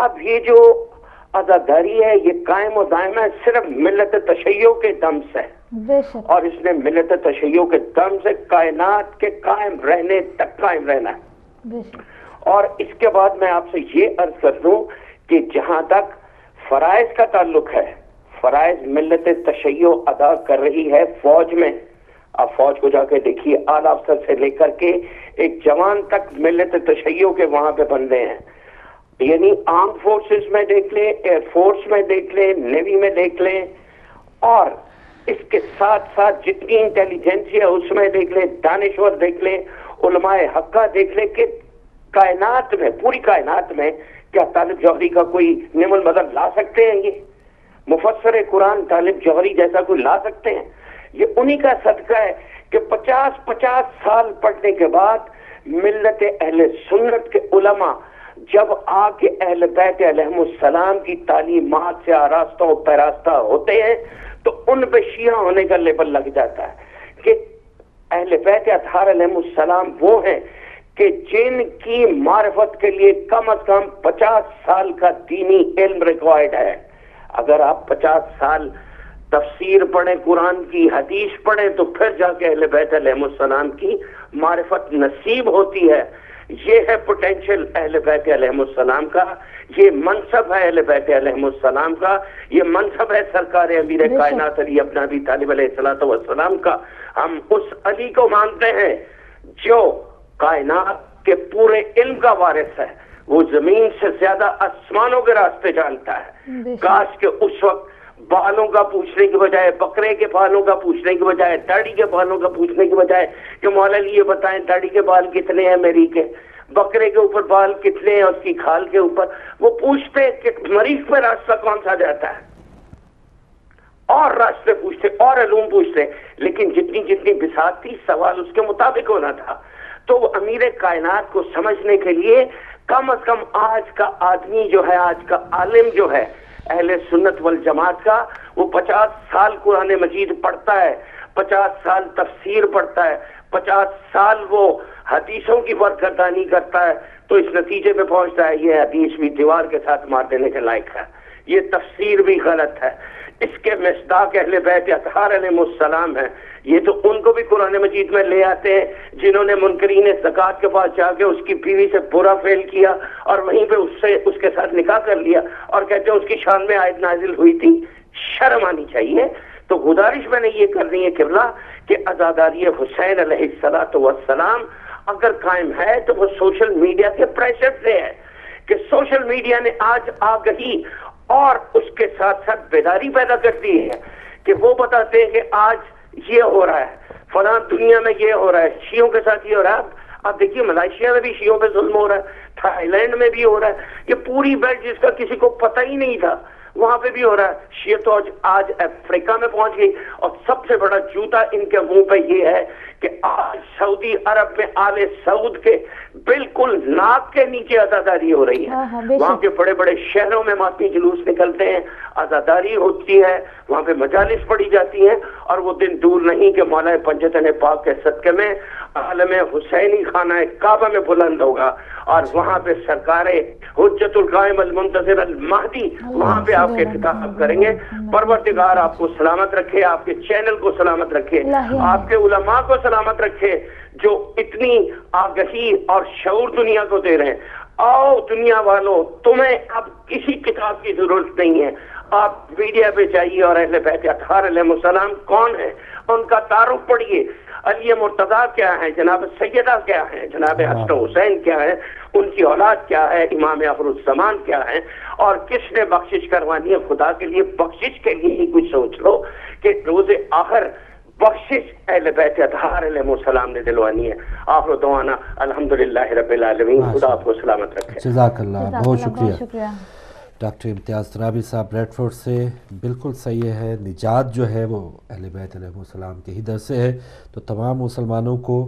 اب یہ جو عزاداری ہے یہ قائم و دائم ہے صرف ملت تشیع کے دم سے, اور اس نے ملت تشیع کے دم سے کائنات کے قائم رہنے تک قائم رہنا ہے. اور اس کے بعد میں آپ سے یہ عرض کر دوں کہ جہاں تک فرائض کا تعلق ہے, فرائض ملت تشیع ادا کر رہی ہے فوج میں. آپ فوج کو جا کے دیکھیے, اعلیٰ افسر سے لے کر کے ایک جوان تک ملت تشیع کے وہاں پہ بندے ہیں. یعنی آرم فورسز میں دیکھ لیں, ایئر فورس میں دیکھ لیں, نیوی میں دیکھ لیں, اور اس کے ساتھ ساتھ جتنی انٹیلیجنسی ہے اس میں دیکھ لیں, دانشور دیکھ لیں, علماء حقہ دیکھ لیں کہ کائنات میں, پوری کائنات میں کیا طالب جوہری کا کوئی نعم المدد لا سکتے ہیں؟ یہ مفسر قرآن طالب جوہری جیسا کوئی لا سکتے ہیں؟ یہ انہی کا صدقہ ہے کہ 50 سال پڑھنے کے بعد ملت اہل سنت کے علماء جب آ کے اہل بیت علیہم السلام کی تعلیمات سے آراستہ و پیراستہ ہوتے ہیں تو ان پہ شیعہ ہونے کا لیبل لگ جاتا ہے کہ اہل بیت اطہار علیہم السلام وہ ہیں کہ جن کی معرفت کے لیے کم از کم 50 سال کا دینی علم ریکوائرڈ ہے. اگر آپ 50 سال تفسیر پڑھیں, قرآن کی حدیث پڑھیں, تو پھر جا کے اہل بیت علیہم السلام کی معرفت نصیب ہوتی ہے. یہ ہے پوٹینشل اہل بیت علیہم السلام کا، یہ منصب ہے اہل بیت علیہم السلام کا، یہ منصب ہے سرکار امیر کائنات علی ابن ابی طالب علیہ السلام کا۔ ہم اس علی کو مانتے ہیں جو کائنات کے پورے علم کا وارث ہے، وہ زمین سے زیادہ آسمانوں کے راستے جانتا ہے۔ کاش کہ اس وقت بالوں کا پوچھنے کے بجائے، بکرے کے بالوں کا پوچھنے کے بجائے، داڑھی کے بالوں کا پوچھنے کے بجائے کہ مولا علی یہ بتائیں داڑھی کے بال کتنے ہیں میری کے، بکرے کے اوپر بال کتنے ہیں اس کی کھال کے اوپر، وہ پوچھتے کہ مریض پہ راستہ کون سا جاتا ہے، اور راستے پوچھتے اور علوم پوچھتے، لیکن جتنی جتنی بساط تھی سوال اس کے مطابق ہونا تھا۔ تو وہ امیر کائنات کو سمجھنے کے لیے کم از کم آج کا آدمی جو ہے، آج کا عالم جو ہے اہل سنت والجماعت کا، وہ 50 سال قرآن مجید پڑھتا ہے، 50 سال تفسیر پڑھتا ہے، 50 سال وہ حدیثوں کی برگردانی کرتا ہے، تو اس نتیجے پہ پہنچتا ہے یہ حدیث بھی دیوار کے ساتھ مار دینے کے لائق ہے، یہ تفسیر بھی غلط ہے، اس کے مصداق اہل بیت اطہار علیہ السلام ہے۔ یہ تو ان کو بھی قرآن مجید میں لے آتے ہیں جنہوں نے منکرین زکوٰۃ کے پاس جا کے اس کی بیوی سے برا فعل کیا اور وہیں پہ اس کے ساتھ نکاح کر لیا، اور کہتے ہیں اس کی شان میں آیت نازل ہوئی تھی۔ شرم آنی چاہیے۔ تو گزارش میں نے یہ کرنی ہے قبلہ کہ عزاداری حسین علیہ السلام اگر قائم ہے تو وہ سوشل میڈیا کے پریشر سے ہے، کہ سوشل میڈیا نے آج آگہی اور اس کے ساتھ ساتھ بیداری پیدا کر دی ہے کہ وہ بتاتے ہیں کہ آج یہ ہو رہا ہے، فلاں دنیا میں یہ ہو رہا ہے، شیعوں کے ساتھ یہ ہو رہا ہے۔ اب دیکھیے ملائیشیا میں بھی شیعوں پہ ظلم ہو رہا ہے، تھائی لینڈ میں بھی ہو رہا ہے، یہ پوری بیلٹ جس کا کسی کو پتہ ہی نہیں تھا وہاں پہ بھی ہو رہا ہے۔ شیعہ تو آج افریقہ میں پہنچ گئی، اور سب سے بڑا جوتا ان کے منہ پہ یہ ہے کہ آج سعودی عرب میں آل سعود کے بالکل ناک کے نیچے عزاداری ہو رہی ہے۔ وہاں کے بڑے بڑے شہروں میں ماتی جلوس نکلتے ہیں، عزاداری ہوتی ہے، وہاں پہ مجالس پڑھی جاتی ہیں، اور وہ دن دور نہیں کہ مولا پنجتن پاک کے صدقے میں عالم حسینی خانہ کعبہ میں بلند ہوگا، اور وہاں پہ سرکار حجت القائم المنتظر المہدی وہاں پہ آپ کے خطاب کریں گے۔ پروردگار آپ کو سلامت رکھے، آپ کے چینل کو سلامت رکھے، آپ کے علماء کو سلامت رکھے جو اتنی آگہی اور شعور دنیا کو دے رہے ہیں۔ آؤ دنیا والوں، تمہیں اب کسی کتاب کی ضرورت نہیں ہے، آپ میڈیا پہ جائیے اور اہل بیت اطہار علیہ السلام کون ہے ان کا تعارف پڑھیے۔ علی مرتضیٰ کیا ہے، جناب سیدہ کیا ہے، جناب حسن حسین کیا ہے، ان کی اولاد کیا ہے، امام آخر الزمان کیا ہے، اور کس نے بخشش کروانی ہے۔ خدا کے لیے بخشش کے لیے ہی کچھ سوچ لو کہ روز آخر بخشش اہل بیت اطہار علیہ السلام نے دلوانی ہے۔ آخر دعوانا الحمدللہ رب العالمین۔ خدا آپ کو سلامت رکھے۔ جزاک اللہ، بہت شکریہ ڈاکٹر امتیاز ترابی صاحب ریڈ فورٹ سے۔ بالکل صحیح ہے، نجات جو ہے وہ اہل بیت علیہ السلام کے ہی در سے ہے، تو تمام مسلمانوں کو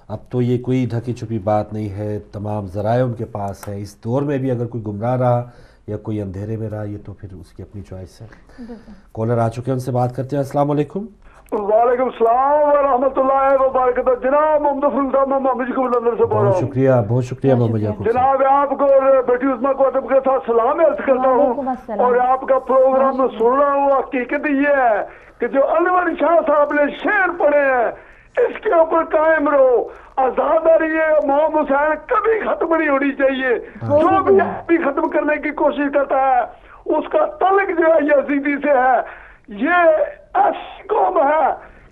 اب تو یہ کوئی ڈھکی چھپی بات نہیں ہے، تمام ذرائع ان کے پاس ہے۔ اس دور میں بھی اگر کوئی گمراہ رہا یا کوئی اندھیرے میں رہا، یہ تو پھر اس کی اپنی چوائس ہے۔ کالر آ چکے ہیں، ان سے بات کرتے ہیں۔ السلام علیکم۔ وعلیکم السلام ورحمۃ اللہ وبرکاتہ۔ جناب محمد صاحب، میں محمد جی کو لندن سے بول رہا ہوں۔ بہت شکریہ، بہت شکریہ محمد یعقوب صاحب۔ جناب آپ کو اور بیٹی عظمیٰ کو ادب کے ساتھ سلام عرض کرتا ہوں، اور آپ کا پروگرام میں سن رہا ہوں۔ حقیقت یہ ہے کہ جو انور شاہ صاحب نے شعر پڑھے ہیں اس کے اوپر قائم رہو۔ آزاداری امام حسین کبھی ختم نہیں ہونی چاہیے۔ جو بھی ختم کرنے کی کوشش کرتا ہے اس کا تعلق جو ہے یزیدی سے ہے۔ یہ ایسی قوم ہے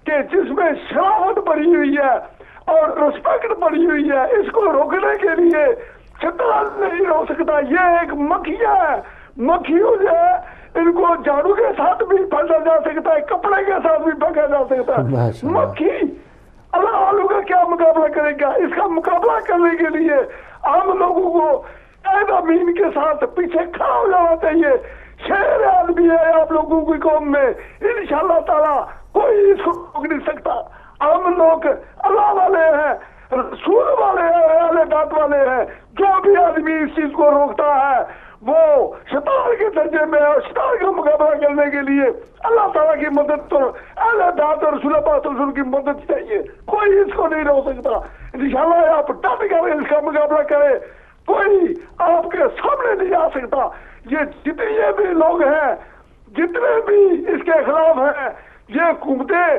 کہ جس میں شرافت بڑھی ہوئی ہے اور رسپیکٹ بڑھی ہوئی ہے، اس کو روکنے کے لیے شیطان نہیں روک سکتا۔ یہ ایک مکھیاں ہے، مکھیوں جو ہے ان کو جھاڑو کے ساتھ بھی پھینکا جا سکتا ہے، کپڑے کے ساتھ بھی پھینکا جا سکتا ہے۔ مکھی اللہ والوں کا کیا مقابلہ کرے گا؟ اس کا مقابلہ کرنے کے لیے عام لوگوں کو عید امین کے ساتھ پیچھے کھڑا ہو جانا چاہیے۔ شیر آدمی ہے آپ لوگوں کی قوم میں، انشاءاللہ تعالی کوئی اس کو روک نہیں سکتا۔ عام لوگ اللہ والے ہیں، رسول والے ہیں، اہل بیت والے ہیں۔ جو بھی آدمی اس چیز کو روکتا ہے وہ شیطان کے درجے میں ہے۔ شیطان کا مقابلہ کرنے کے لیے اللہ تعالیٰ کی مدد اور اہل بیت اور رسول اللہ صلی اللہ علیہ وسلم کی مدد چاہیے۔ کوئی اس کو نہیں روک سکتا۔ انشاءاللہ آپ ڈٹ کر اس کا مقابلہ کریں، کوئی آپ کے سامنے نہیں آ سکتا۔ یہ جتنے بھی لوگ ہیں، جتنے بھی اس کے خلاف ہیں، یہ حکومتیں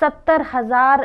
70,000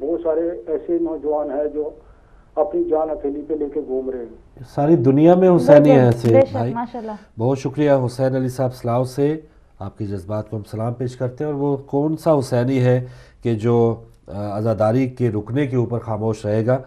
بہت سارے ایسے نوجوان ہیں جو اپنی جان ہتھیلی پہ لے کے گھوم رہے ہیں. ساری دنیا میں حسینی ہیں ایسے بھائی. ماشاءاللہ. بہت شکریہ حسین علی صاحب سلاؤ سے. آپ کے جذبات کو ہم سلام پیش کرتے ہیں. اور وہ کون سا حسینی ہے کہ جو عزاداری کے رکنے کے اوپر خاموش رہے گا.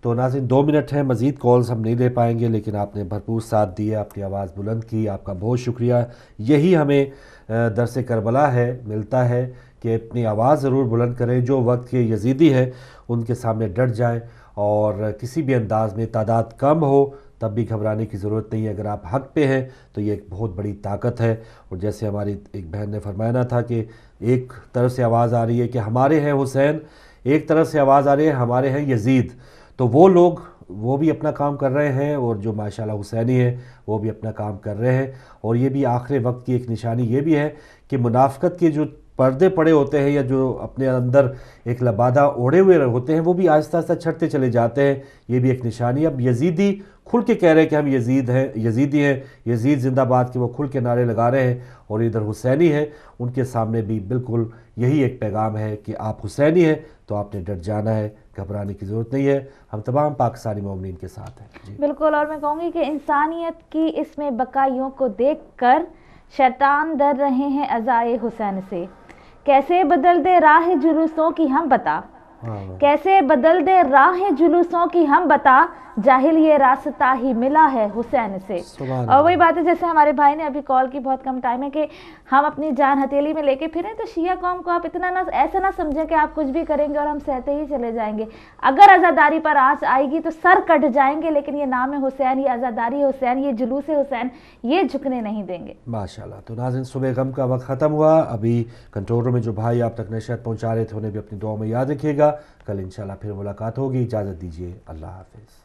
تو ناظرین 2 منٹ ہیں, مزید کالز ہم نہیں لے پائیں گے, لیکن آپ نے بھرپور ساتھ دیا, اپنی آواز بلند کی, آپ کا بہت شکریہ. یہی ہمیں درس کربلا ہے ملتا ہے کہ اپنی آواز ضرور بلند کریں. جو وقت کے یزیدی ہے ان کے سامنے ڈٹ جائیں, اور کسی بھی انداز میں تعداد کم ہو تب بھی گھبرانے کی ضرورت نہیں ہے. اگر آپ حق پہ ہیں تو یہ ایک بہت بڑی طاقت ہے. اور جیسے ہماری ایک بہن نے فرمایا تھا کہ ایک طرف سے آواز آ رہی ہے کہ ہمارے ہیں حسین, ایک طرف سے آواز آ رہی ہے ہمارے ہیں یزید. تو وہ لوگ وہ بھی اپنا کام کر رہے ہیں, اور جو ماشاءاللہ حسینی ہیں وہ بھی اپنا کام کر رہے ہیں. اور یہ بھی آخر وقت کی ایک نشانی یہ بھی ہے کہ منافقت کے جو پردے پڑے ہوتے ہیں یا جو اپنے اندر ایک لبادہ اوڑھے ہوئے ہوتے ہیں وہ بھی آہستہ آہستہ چھٹتے چلے جاتے ہیں. یہ بھی ایک نشانی. اب یزیدی کھل کے کہہ رہے ہیں کہ ہم یزیدی ہیں, یزید زندہ باد کے وہ کھل کے نعرے لگا رہے ہیں. اور ادھر حسینی ہیں, ان کے سامنے بھی بالکل یہی ایک پیغام ہے کہ آپ حسینی ہیں تو آپ نے ڈٹ جانا ہے, گھبرانے کی ضرورت نہیں ہے. ہم تمام پاکستانی مومنین کے ساتھ ہیں. بالکل. اور میں کہوں گی کہ انسانیت کی اس میں بقائیوں کو دیکھ کر شیطان ڈر رہے ہیں عزائے حسین سے. کیسے بدل دے راہ جلوسوں کی ہم بتا, کیسے بدل دے راہ جلوسوں کی ہم بتا, جاہل یہ راستہ ہی ملا ہے حسین سے. اور وہی بات ہے جیسے ہمارے بھائی نے ابھی کال کی, بہت کم ٹائم ہے, کہ ہم اپنی جان ہتھیلی میں لے کے پھریں. تو شیعہ قوم کو آپ اتنا ایسا نہ سمجھیں کہ آپ کچھ بھی کریں گے اور ہم سہتے ہی چلے جائیں گے. اگر عزاداری پر آنچ آئے گی تو سر کٹ جائیں گے, لیکن یہ نام حسین, یہ عزاداری حسین, یہ جلوس حسین, یہ جھکنے نہیں دیں گے ماشاءاللہ. تو ناظرین صبح غم کا وقت ختم ہوا. ابھی کنٹرول روم میں جو بھائی آپ تک نشریات پہنچا رہے تھے انہیں بھی اپنی دعاؤں میں یاد رکھیے گا. کل انشاءاللہ پھر ملاقات ہوگی. اجازت دیجیے. اللہ حافظ.